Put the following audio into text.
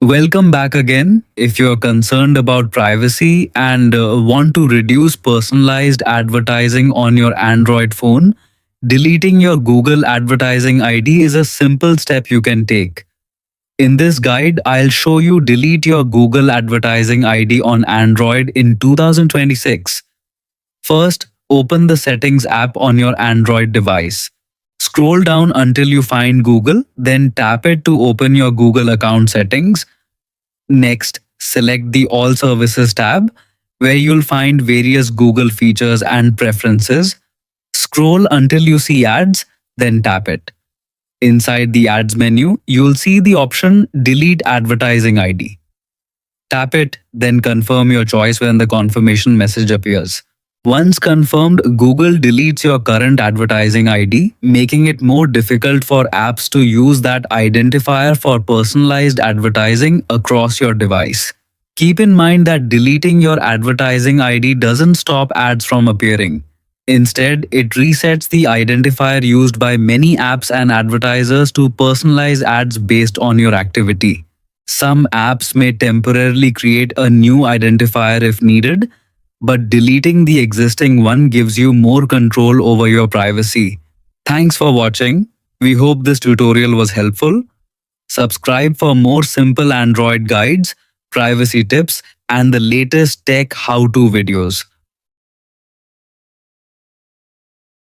Welcome back again. If you're concerned about privacy and want to reduce personalized advertising on your Android phone, deleting your Google advertising ID is a simple step you can take. In this guide, I'll show you delete your Google advertising ID on Android in 2026. First, open the Settings app on your Android device. Scroll down until you find Google, then tap it to open your Google account settings. Next, select the All Services tab, where you'll find various Google features and preferences. Scroll until you see ads, then tap it. Inside the ads menu, you'll see the option Delete Advertising ID. Tap it, then confirm your choice when the confirmation message appears. Once confirmed, Google deletes your current advertising ID, making it more difficult for apps to use that identifier for personalized advertising across your device. Keep in mind that deleting your advertising ID doesn't stop ads from appearing. Instead, it resets the identifier used by many apps and advertisers to personalize ads based on your activity. Some apps may temporarily create a new identifier if needed, but deleting the existing one gives you more control over your privacy. Thanks for watching. We hope this tutorial was helpful. Subscribe for more simple Android guides, privacy tips, and the latest tech how-to videos.